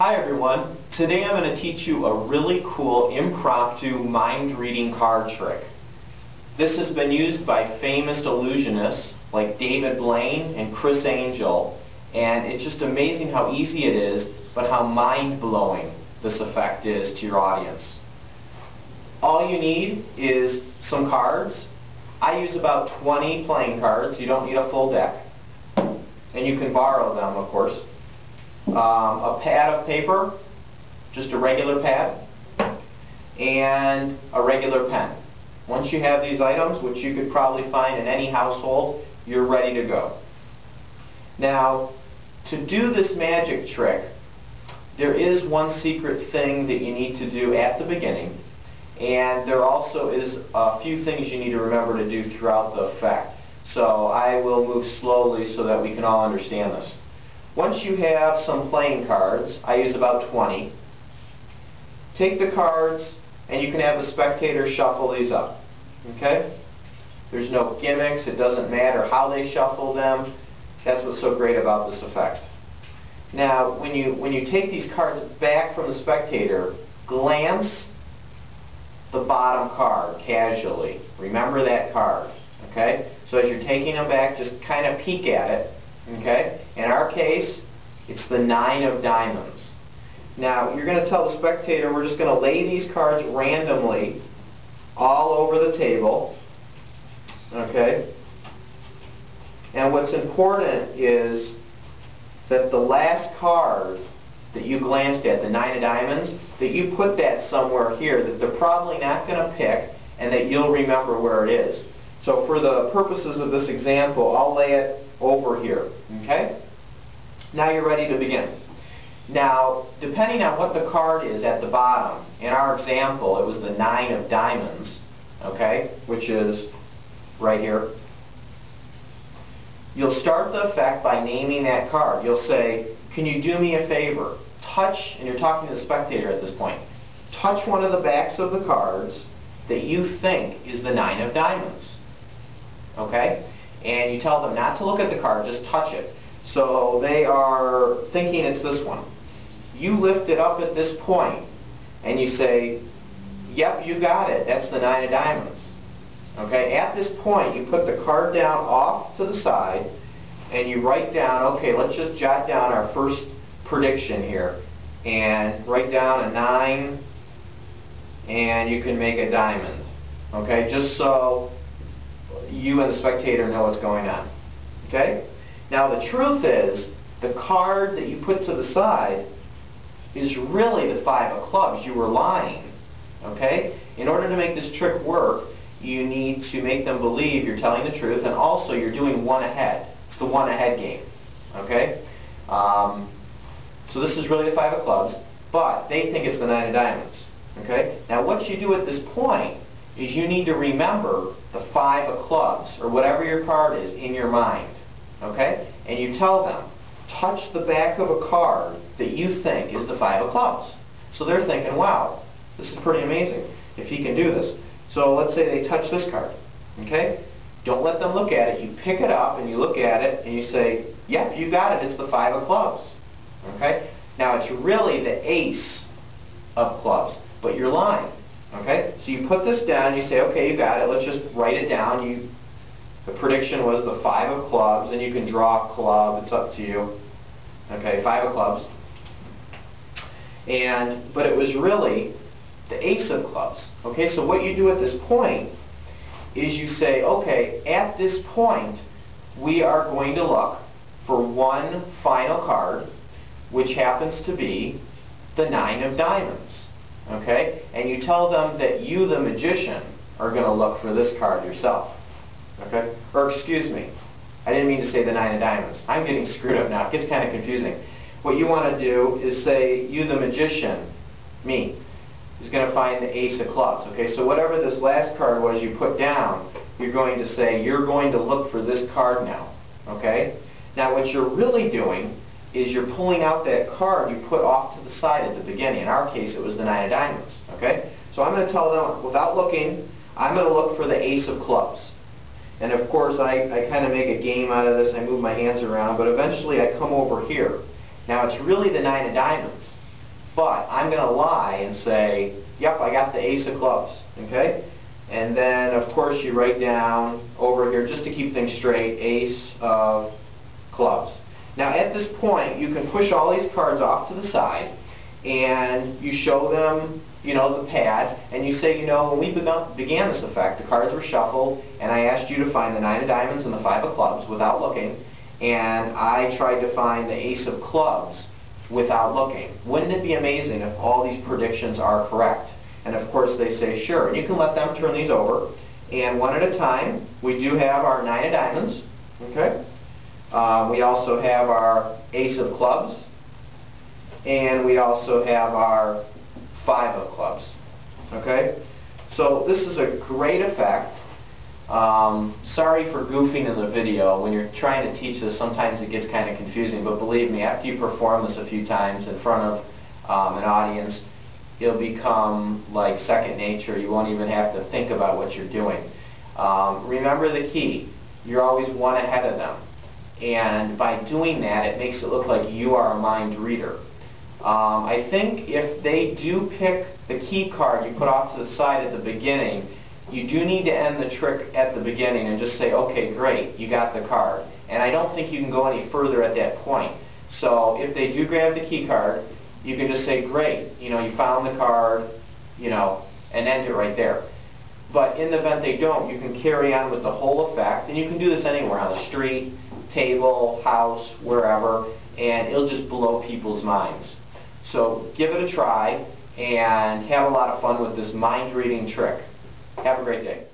Hi everyone. Today I'm going to teach you a really cool impromptu mind-reading card trick. This has been used by famous illusionists like David Blaine and Criss Angel, and it's just amazing how easy it is, but how mind-blowing this effect is to your audience. All you need is some cards. I use about 20 playing cards. You don't need a full deck. And you can borrow them, of course. A pad of paper, just a regular pad, and a regular pen. Once you have these items, which you could probably find in any household, you're ready to go. Now, to do this magic trick, there is one secret thing that you need to do at the beginning, and there also is a few things you need to remember to do throughout the effect. So I will move slowly so that we can all understand this. Once you have some playing cards, I use about 20, take the cards and you can have the spectator shuffle these up. Okay? There's no gimmicks, it doesn't matter how they shuffle them. That's what's so great about this effect. Now, when you take these cards back from the spectator, glance the bottom card casually. Remember that card. Okay? So as you're taking them back, just kind of peek at it. Okay? In our case, it's the 9 of diamonds. Now, you're going to tell the spectator we're just going to lay these cards randomly all over the table. Okay? And what's important is that the last card that you glanced at, the 9 of diamonds, that you put that somewhere here that they're probably not going to pick and that you'll remember where it is. So for the purposes of this example, I'll lay it over here. Okay? Now you're ready to begin. Now, depending on what the card is at the bottom, in our example, it was the 9 of diamonds, okay, which is right here. You'll start the effect by naming that card. You'll say, can you do me a favor? Touch, and you're talking to the spectator at this point, touch one of the backs of the cards that you think is the 9 of diamonds. Okay? And you tell them not to look at the card, just touch it. So they are thinking it's this one. You lift it up at this point and you say, yep, you got it. That's the 9 of diamonds. Okay? At this point, you put the card down off to the side and you write down, okay, let's just jot down our first prediction here. And write down a 9 and you can make a diamond. Okay? Just so you and the spectator know what's going on. Okay? Now the truth is, the card that you put to the side is really the 5 of clubs. You were lying. Okay? In order to make this trick work, you need to make them believe you're telling the truth, and also you're doing one ahead. It's the one ahead game. Okay? So this is really the 5 of clubs, but they think it's the 9 of diamonds. Okay? Now what you do at this point is you need to remember the 5 of clubs, or whatever your card is, in your mind. Okay? And you tell them, touch the back of a card that you think is the 5 of clubs. So they're thinking, wow, this is pretty amazing if he can do this. So let's say they touch this card. Okay? Don't let them look at it. You pick it up and you look at it and you say, yep, you got it. It's the 5 of clubs. Okay? Now it's really the ace of clubs, but you're lying. Okay? So you put this down, you say, okay, you got it, let's just write it down. The prediction was the 5 of clubs, and you can draw a club, it's up to you. Okay, 5 of clubs. But it was really the ace of clubs. Okay, so what you do at this point is you say, okay, at this point, we are going to look for one final card, which happens to be the 9 of diamonds. Okay? And you tell them that you, the magician, are going to look for this card yourself. Okay? Or excuse me, I didn't mean to say the 9 of diamonds. I'm getting screwed up now. It gets kind of confusing. What you want to do is say, you, the magician, me, is going to find the ace of clubs. Okay? So whatever this last card was you put down, you're going to say, you're going to look for this card now. Okay? Now what you're really doing is you're pulling out that card you put off to the side at the beginning. In our case, it was the 9 of diamonds. Okay? So I'm going to tell them, without looking, I'm going to look for the ace of clubs. And of course, I kind of make a game out of this. I move my hands around, but eventually I come over here. Now, it's really the 9 of diamonds. But I'm going to lie and say, yep, I got the ace of clubs, okay? And then, of course, you write down over here, just to keep things straight, ace of clubs. Now, at this point, you can push all these cards off to the side, and you show them, you know, the pad, and you say, you know, when we began this effect, the cards were shuffled, and I asked you to find the 9 of diamonds and the 5 of clubs without looking, and I tried to find the ace of clubs without looking. Wouldn't it be amazing if all these predictions are correct? And of course they say sure. And you can let them turn these over. And one at a time, we do have our 9 of diamonds. Okay. We also have our ace of clubs. And we also have our 5 of clubs. Okay. So this is a great effect. Sorry for goofing in the video. When you're trying to teach this, sometimes it gets kind of confusing. But believe me, after you perform this a few times in front of an audience, it'll become like second nature. You won't even have to think about what you're doing. Remember the key. You're always one ahead of them. And by doing that, it makes it look like you are a mind reader. I think if they do pick the key card you put off to the side at the beginning, you do need to end the trick at the beginning and just say, okay, great, you got the card. And I don't think you can go any further at that point. So if they do grab the key card, you can just say, great, you know, you found the card, you know, and end it right there. But in the event they don't, you can carry on with the whole effect, and you can do this anywhere, on the street, table, house, wherever, and it'll just blow people's minds. So give it a try and have a lot of fun with this mind reading trick. Have a great day.